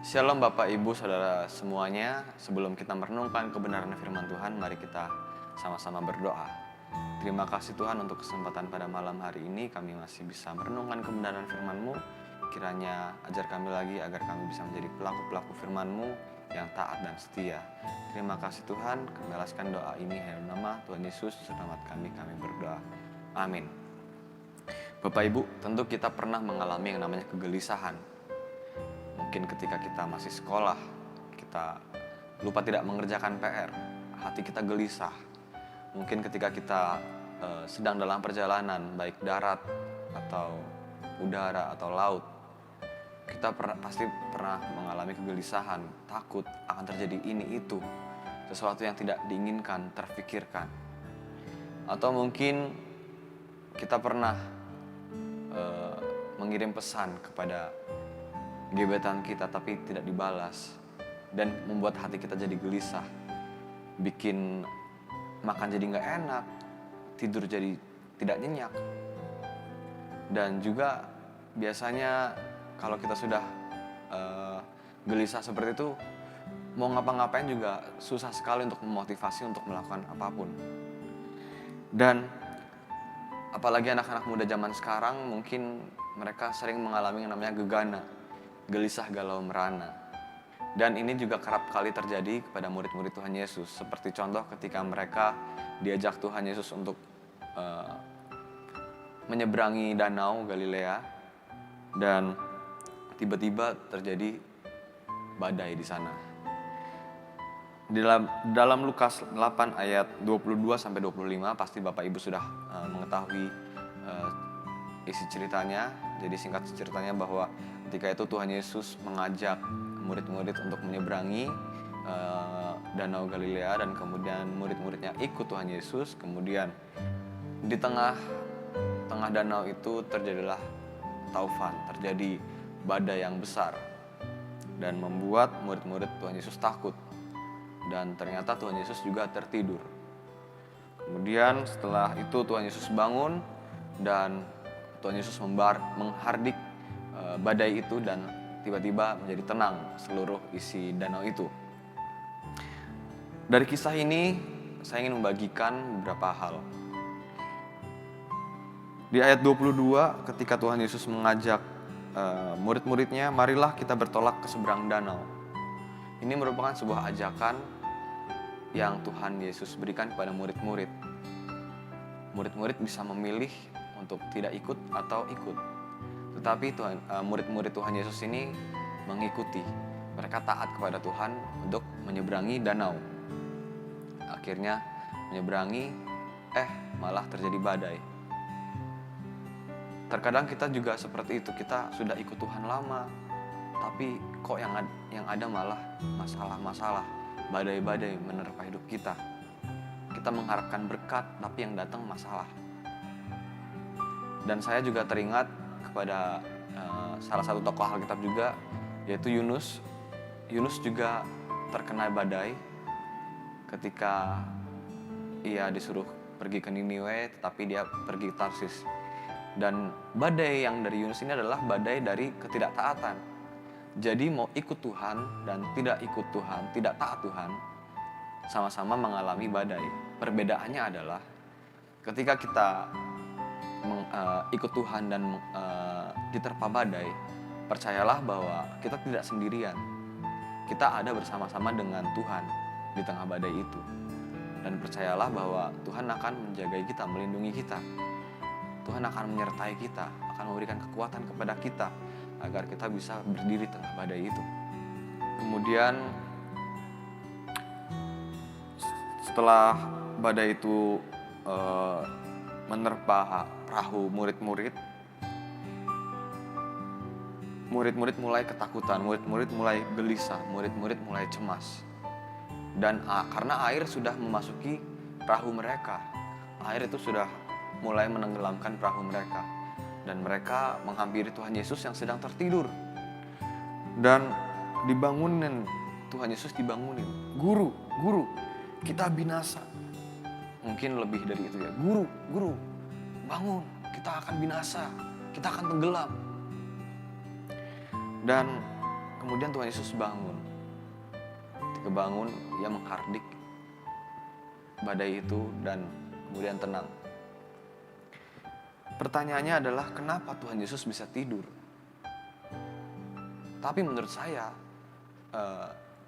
Shalom Bapak Ibu Saudara semuanya. Sebelum kita merenungkan kebenaran firman Tuhan, mari kita sama-sama berdoa. Terima kasih Tuhan untuk kesempatan pada malam hari ini kami masih bisa merenungkan kebenaran firman-Mu. Kiranya ajar kami lagi agar kami bisa menjadi pelaku-pelaku firman-Mu yang taat dan setia. Terima kasih Tuhan, kami alaskan doa ini dalam nama Tuhan Yesus, selamat kami berdoa. Amin. Bapak Ibu, tentu kita pernah mengalami yang namanya kegelisahan. Mungkin ketika kita masih sekolah, kita lupa tidak mengerjakan PR, hati kita gelisah. Mungkin ketika kita sedang dalam perjalanan, baik darat atau udara atau laut, kita pasti pernah mengalami kegelisahan, takut akan terjadi ini itu, sesuatu yang tidak diinginkan, terfikirkan. Atau mungkin kita pernah mengirim pesan kepada gebetan kita tapi tidak dibalas dan membuat hati kita jadi gelisah, bikin makan jadi gak enak, tidur jadi tidak nyenyak. Dan juga biasanya kalau kita sudah gelisah seperti itu, mau ngapa-ngapain juga susah sekali untuk memotivasi untuk melakukan apapun. Dan apalagi anak-anak muda zaman sekarang, mungkin mereka sering mengalami yang namanya gegana, gelisah, galau, merana. Dan ini juga kerap kali terjadi kepada murid-murid Tuhan Yesus. Seperti contoh ketika mereka diajak Tuhan Yesus untuk menyeberangi danau Galilea, dan tiba-tiba terjadi badai di sana. Dalam Lukas 8 ayat 22-25 pasti Bapak Ibu sudah mengetahui isi ceritanya. Jadi singkat ceritanya bahwa ketika itu Tuhan Yesus mengajak murid-murid untuk menyeberangi danau Galilea, dan kemudian murid-muridnya ikut Tuhan Yesus. Kemudian di tengah danau itu terjadilah taufan, terjadi badai yang besar dan membuat murid-murid Tuhan Yesus takut. Dan ternyata Tuhan Yesus juga tertidur. Kemudian setelah itu Tuhan Yesus bangun dan Tuhan Yesus menghardik badai itu, dan tiba-tiba menjadi tenang seluruh isi danau itu. Dari kisah ini saya ingin membagikan beberapa hal. Di ayat 22 ketika Tuhan Yesus mengajak murid-muridnya, marilah kita bertolak ke seberang danau. Ini merupakan sebuah ajakan yang Tuhan Yesus berikan kepada murid-murid. Murid-murid bisa memilih untuk tidak ikut atau ikut. Tetapi murid-murid Tuhan Yesus ini mengikuti. Mereka taat kepada Tuhan untuk menyeberangi danau. Akhirnya menyeberangi, malah terjadi badai. Terkadang kita juga seperti itu. Kita sudah ikut Tuhan lama, tapi kok yang ada malah masalah-masalah, badai-badai menerpa hidup kita. Kita mengharapkan berkat, tapi yang datang masalah. Dan saya juga teringat kepada salah satu tokoh Alkitab juga, yaitu Yunus. Yunus juga terkena badai ketika ia disuruh pergi ke Niniwe, tetapi dia pergi ke Tarsis. Dan badai yang dari Yunus ini adalah badai dari ketidaktaatan. Jadi mau ikut Tuhan dan tidak ikut Tuhan, tidak taat Tuhan, sama-sama mengalami badai. Perbedaannya adalah ketika kita ikut Tuhan dan diterpa badai, percayalah bahwa kita tidak sendirian. Kita ada bersama-sama dengan Tuhan di tengah badai itu. Dan percayalah bahwa Tuhan akan menjaga kita, melindungi kita. Tuhan akan menyertai kita, akan memberikan kekuatan kepada kita agar kita bisa berdiri tengah badai itu. Kemudian setelah badai itu menerpa perahu murid-murid mulai ketakutan, murid-murid mulai gelisah, murid-murid mulai cemas. Dan karena air sudah memasuki perahu mereka, air itu sudah mulai menenggelamkan perahu mereka, dan mereka menghampiri Tuhan Yesus yang sedang tertidur. Dan dibangunin, Tuhan Yesus dibangunin. Guru, kita binasa. Mungkin lebih dari itu ya. Guru, bangun, kita akan binasa, kita akan tenggelam. Dan kemudian Tuhan Yesus bangun. Ketika bangun, ia menghardik badai itu dan kemudian tenang. Pertanyaannya adalah kenapa Tuhan Yesus bisa tidur? Tapi menurut saya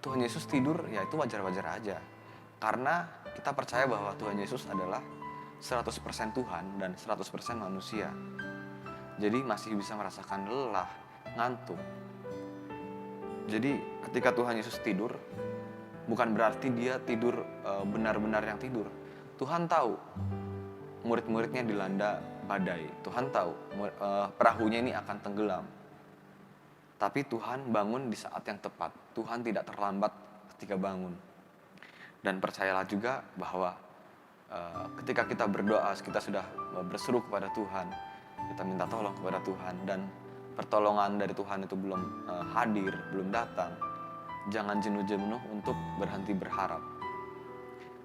Tuhan Yesus tidur ya itu wajar-wajar aja. Karena kita percaya bahwa Tuhan Yesus adalah 100% Tuhan dan 100% manusia. Jadi masih bisa merasakan lelah, ngantuk. Jadi ketika Tuhan Yesus tidur, bukan berarti dia tidur benar-benar yang tidur. Tuhan tahu murid-muridnya dilanda badai. Tuhan tahu perahunya ini akan tenggelam. Tapi Tuhan bangun di saat yang tepat. Tuhan tidak terlambat ketika bangun. Dan percayalah juga bahwa ketika kita berdoa, kita sudah berseru kepada Tuhan, kita minta tolong kepada Tuhan, dan pertolongan dari Tuhan itu belum hadir, belum datang, jangan jenuh-jenuh untuk berhenti berharap.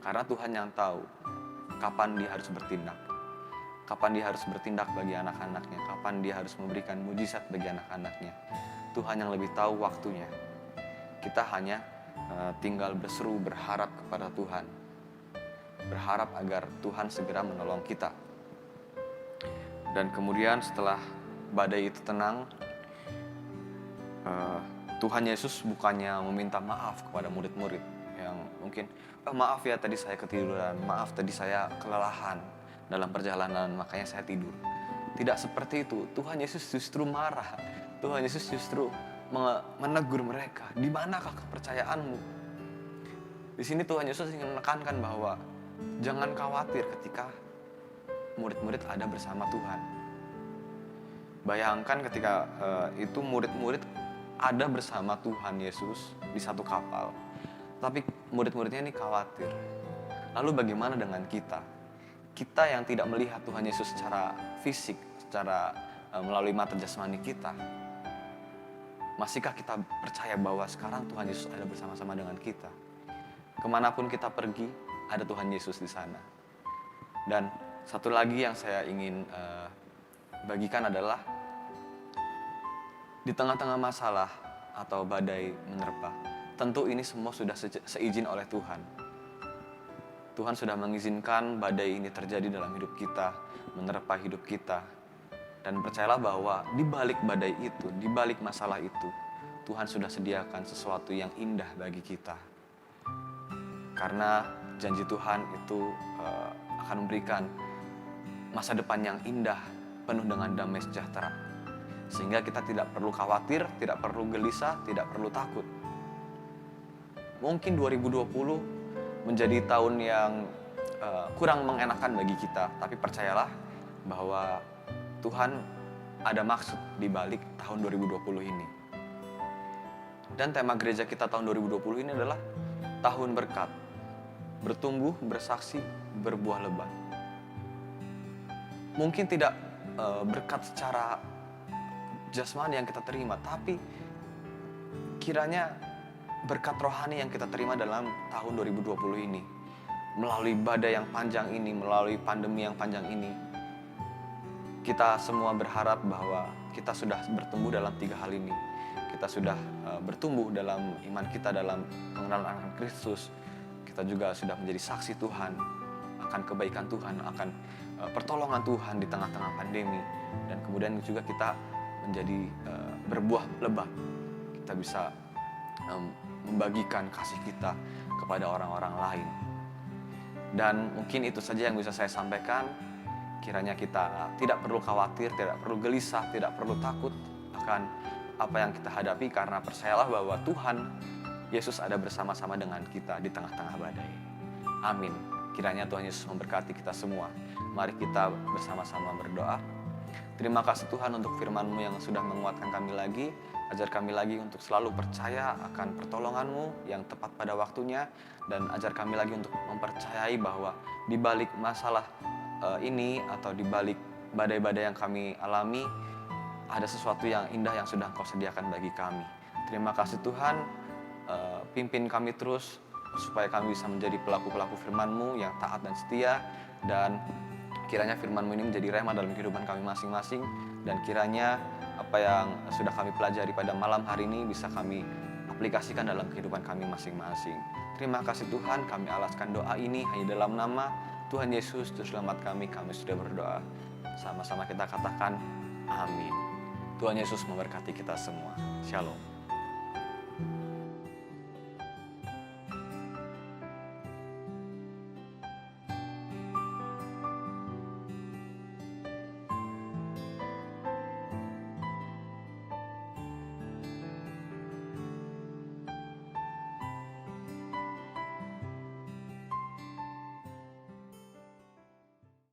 Karena Tuhan yang tahu kapan dia harus bertindak. Kapan dia harus bertindak bagi anak-anaknya. Kapan dia harus memberikan mujizat bagi anak-anaknya. Tuhan yang lebih tahu waktunya. Kita hanya tinggal berseru, berharap kepada Tuhan. Berharap agar Tuhan segera menolong kita. Dan kemudian setelah badai itu tenang, Tuhan Yesus bukannya meminta maaf kepada murid-murid yang mungkin, maaf ya tadi saya ketiduran, maaf tadi saya kelelahan dalam perjalanan makanya saya tidur. Tidak seperti itu. Tuhan Yesus justru marah. Tuhan Yesus justru menegur mereka. Di manakah kepercayaanmu? Di sini Tuhan Yesus ingin menekankan bahwa jangan khawatir ketika murid-murid ada bersama Tuhan. Bayangkan ketika itu murid-murid ada bersama Tuhan Yesus di satu kapal. Tapi murid-muridnya ini khawatir. Lalu bagaimana dengan kita? Kita yang tidak melihat Tuhan Yesus secara fisik, secara melalui mata jasmani kita. Masihkah kita percaya bahwa sekarang Tuhan Yesus ada bersama-sama dengan kita? Kemanapun kita pergi, ada Tuhan Yesus di sana. Dan satu lagi yang saya ingin bagikan adalah di tengah-tengah masalah atau badai menerpa, tentu ini semua sudah seizin oleh Tuhan. Tuhan sudah mengizinkan badai ini terjadi dalam hidup kita, menerpa hidup kita. Dan percayalah bahwa di balik badai itu, di balik masalah itu, Tuhan sudah sediakan sesuatu yang indah bagi kita. Karena janji Tuhan itu akan memberikan masa depan yang indah, penuh dengan damai sejahtera. Sehingga kita tidak perlu khawatir, tidak perlu gelisah, tidak perlu takut. Mungkin 2020 menjadi tahun yang kurang mengenakan bagi kita. Tapi percayalah bahwa Tuhan ada maksud di balik tahun 2020 ini. Dan tema gereja kita tahun 2020 ini adalah tahun berkat. Bertumbuh, bersaksi, berbuah lebat. Mungkin tidak berkat secara jasmani yang kita terima, tapi kiranya berkat rohani yang kita terima dalam tahun 2020 ini. Melalui badai yang panjang ini, melalui pandemi yang panjang ini, kita semua berharap bahwa kita sudah bertumbuh dalam 3 hal ini. Kita sudah bertumbuh dalam iman kita, dalam pengenalan akan Kristus. Kita juga sudah menjadi saksi Tuhan akan kebaikan Tuhan, akan pertolongan Tuhan di tengah-tengah pandemi. Dan kemudian juga kita menjadi berbuah lebat. Kita bisa membagikan kasih kita kepada orang-orang lain. Dan mungkin itu saja yang bisa saya sampaikan. Kiranya kita tidak perlu khawatir, tidak perlu gelisah, tidak perlu takut akan apa yang kita hadapi, karena percayalah bahwa Tuhan Yesus ada bersama-sama dengan kita di tengah-tengah badai. Amin. Kiranya Tuhan Yesus memberkati kita semua. Mari kita bersama-sama berdoa. Terima kasih Tuhan untuk firman-Mu yang sudah menguatkan kami lagi. Ajar kami lagi untuk selalu percaya akan pertolongan-Mu yang tepat pada waktunya. Dan ajar kami lagi untuk mempercayai bahwa di balik masalah ini atau di balik badai-badai yang kami alami, ada sesuatu yang indah yang sudah Engkau sediakan bagi kami. Terima kasih Tuhan, pimpin kami terus supaya kami bisa menjadi pelaku-pelaku firman-Mu yang taat dan setia. Dan kiranya firman-Mu ini menjadi rema dalam kehidupan kami masing-masing. Dan kiranya apa yang sudah kami pelajari pada malam hari ini bisa kami aplikasikan dalam kehidupan kami masing-masing. Terima kasih Tuhan, kami alaskan doa ini hanya dalam nama Tuhan Yesus, Juru Selamat kami sudah berdoa. Sama-sama kita katakan, amin. Tuhan Yesus memberkati kita semua. Shalom.